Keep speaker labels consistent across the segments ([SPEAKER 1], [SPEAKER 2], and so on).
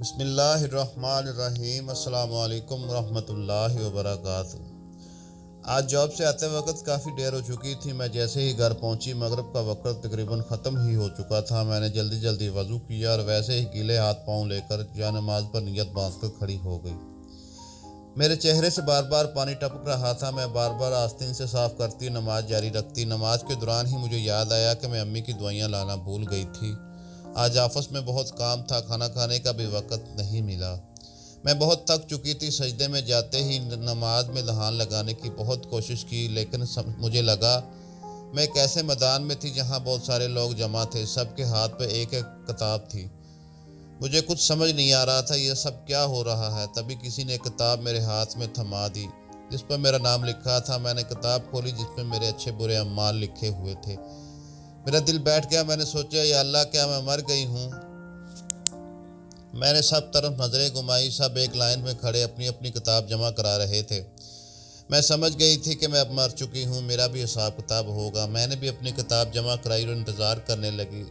[SPEAKER 1] بسم اللہ الرحمن الرحیم۔ السلام علیکم ورحمۃ اللہ وبرکاتہ۔ آج جاب سے آتے وقت کافی دیر ہو چکی تھی۔ میں جیسے ہی گھر پہنچی مغرب کا وقت تقریباً ختم ہی ہو چکا تھا۔ میں نے جلدی جلدی وضو کیا اور ویسے ہی گیلے ہاتھ پاؤں لے کر جا نماز پر نیت باندھ کر کھڑی ہو گئی۔ میرے چہرے سے بار بار پانی ٹپک رہا تھا۔ میں بار بار آستین سے صاف کرتی نماز جاری رکھتی۔ نماز کے دوران ہی مجھے یاد آیا کہ میں امی کی دعائیاں لانا بھول گئی تھی۔ آج آفس میں بہت کام تھا، کھانا کھانے کا بھی وقت نہیں ملا۔ میں بہت تھک چکی تھی۔ سجدے میں جاتے ہی نماز میں دھیان لگانے کی بہت کوشش کی، لیکن مجھے لگا میں ایک ایسے میدان میں تھی جہاں بہت سارے لوگ جمع تھے، سب کے ہاتھ پہ ایک ایک کتاب تھی۔ مجھے کچھ سمجھ نہیں آ رہا تھا یہ سب کیا ہو رہا ہے۔ تبھی کسی نے کتاب میرے ہاتھ میں تھما دی جس پر میرا نام لکھا تھا۔ میں نے کتاب کھولی جس میں میرے اچھے برے اعمال لکھے ہوئے تھے۔ میرا دل بیٹھ گیا۔ میں نے سوچا، یا اللہ، کیا میں مر گئی ہوں؟ میں نے سب طرف نظریں گھمائی۔ سب ایک لائن میں کھڑے اپنی اپنی کتاب جمع کرا رہے تھے۔ میں سمجھ گئی تھی کہ میں اب مر چکی ہوں، میرا بھی حساب کتاب ہوگا۔ میں نے بھی اپنی کتاب جمع کرائی اور انتظار کرنے لگی۔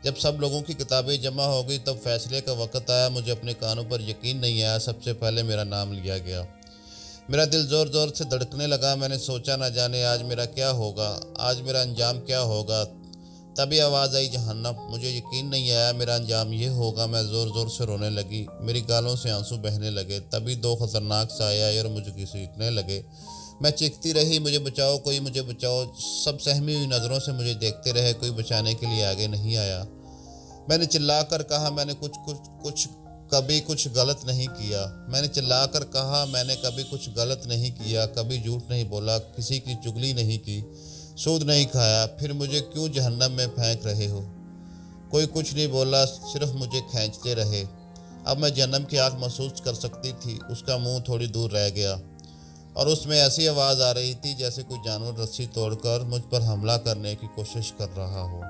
[SPEAKER 1] جب سب لوگوں کی کتابیں جمع ہو گئی تب فیصلے کا وقت آیا۔ مجھے اپنے کانوں پر یقین نہیں آیا، سب سے پہلے میرا نام لیا گیا۔ میرا دل زور زور سے دھڑکنے لگا۔ میں نے سوچا، نہ جانے آج میرا کیا ہوگا، آج میرا انجام کیا ہوگا۔ تبھی آواز آئی، جہنم۔ مجھے یقین نہیں آیا میرا انجام یہ ہوگا۔ میں زور زور سے رونے لگی، میری گالوں سے آنسو بہنے لگے۔ تبھی دو خطرناک سائے آئے اور مجھے گھسیٹنے لگے۔ میں چیختی رہی، مجھے بچاؤ، کوئی مجھے بچاؤ۔ سب سہمی ہوئی نظروں سے مجھے دیکھتے رہے، کوئی بچانے کے لیے آگے نہیں آیا۔ میں نے چلا کر کہا، میں نے کبھی کچھ غلط نہیں کیا۔ میں نے چلا کر کہا، میں نے کبھی کچھ غلط نہیں کیا، کبھی جھوٹ نہیں بولا، کسی کی چغلی نہیں کی، سود نہیں کھایا، پھر مجھے کیوں جہنم میں پھینک رہے ہو؟ کوئی کچھ نہیں بولا، صرف مجھے کھینچتے رہے۔ اب میں جہنم کی آگ محسوس کر سکتی تھی۔ اس کا منہ تھوڑی دور رہ گیا اور اس میں ایسی آواز آ رہی تھی جیسے کوئی جانور رسی توڑ کر مجھ پر حملہ کرنے کی کوشش کر رہا ہو۔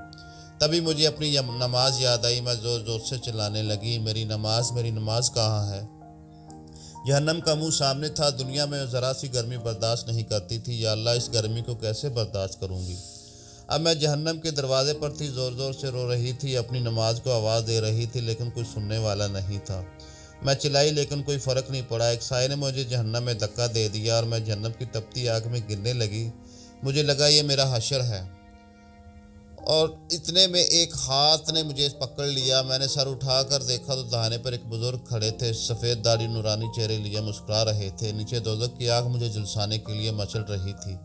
[SPEAKER 1] تبھی مجھے اپنی نماز یاد آئی۔ میں زور زور سے چلانے لگی، میری نماز کہاں ہے؟ جہنم کا منہ سامنے تھا۔ دنیا میں ذرا سی گرمی برداشت نہیں کرتی تھی۔ یا اللہ، اس گرمی کو کیسے برداشت کروں گی؟ اب میں جہنم کے دروازے پر تھی، زور زور سے رو رہی تھی، اپنی نماز کو آواز دے رہی تھی، لیکن کوئی سننے والا نہیں تھا۔ میں چلائی لیکن کوئی فرق نہیں پڑا۔ ایک سائے نے مجھے جہنم میں دھکا دے دیا اور میں جہنم کی تپتی آگ میں گرنے لگی۔ مجھے لگا یہ میرا حشر ہے، اور اتنے میں ایک ہاتھ نے مجھے پکڑ لیا۔ میں نے سر اٹھا کر دیکھا تو دہانے پر ایک بزرگ کھڑے تھے، سفید داڑھی، نورانی چہرے لیے مسکرا رہے تھے۔ نیچے دوزخ کی آگ مجھے جلسانے کے لیے مچل رہی تھی،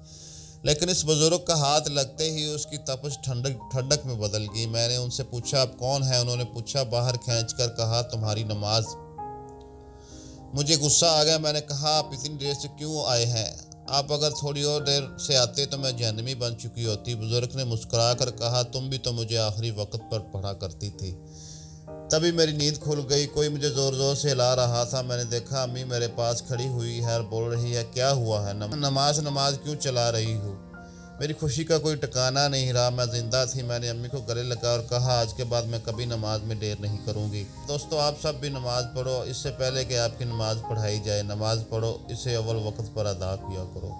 [SPEAKER 1] لیکن اس بزرگ کا ہاتھ لگتے ہی اس کی تپش ٹھنڈک میں بدل گئی۔ میں نے ان سے پوچھا، آپ کون ہیں؟ انہوں نے پوچھا، باہر کھینچ کر کہا، تمہاری نماز۔ مجھے غصہ آ گیا۔ میں نے کہا، آپ اتنی دیر سے کیوں آئے ہیں؟ آپ اگر تھوڑی اور دیر سے آتے تو میں جہنمی بن چکی ہوتی۔ بزرگ نے مسکرا کر کہا، تم بھی تو مجھے آخری وقت پر پڑھا کرتی تھی۔ تبھی میری نیند کھل گئی۔ کوئی مجھے زور زور سے ہلا رہا تھا۔ میں نے دیکھا امی میرے پاس کھڑی ہوئی ہے اور بول رہی ہے، کیا ہوا ہے؟ نماز کیوں چلا رہی ہو؟ میری خوشی کا کوئی ٹھکانہ نہیں رہا۔ میں زندہ تھی۔ میں نے امی کو گلے لگا اور کہا، آج کے بعد میں کبھی نماز میں دیر نہیں کروں گی۔ دوستو، آپ سب بھی نماز پڑھو۔ اس سے پہلے کہ آپ کی نماز پڑھائی جائے، نماز پڑھو، اسے اول وقت پر ادا کیا کرو۔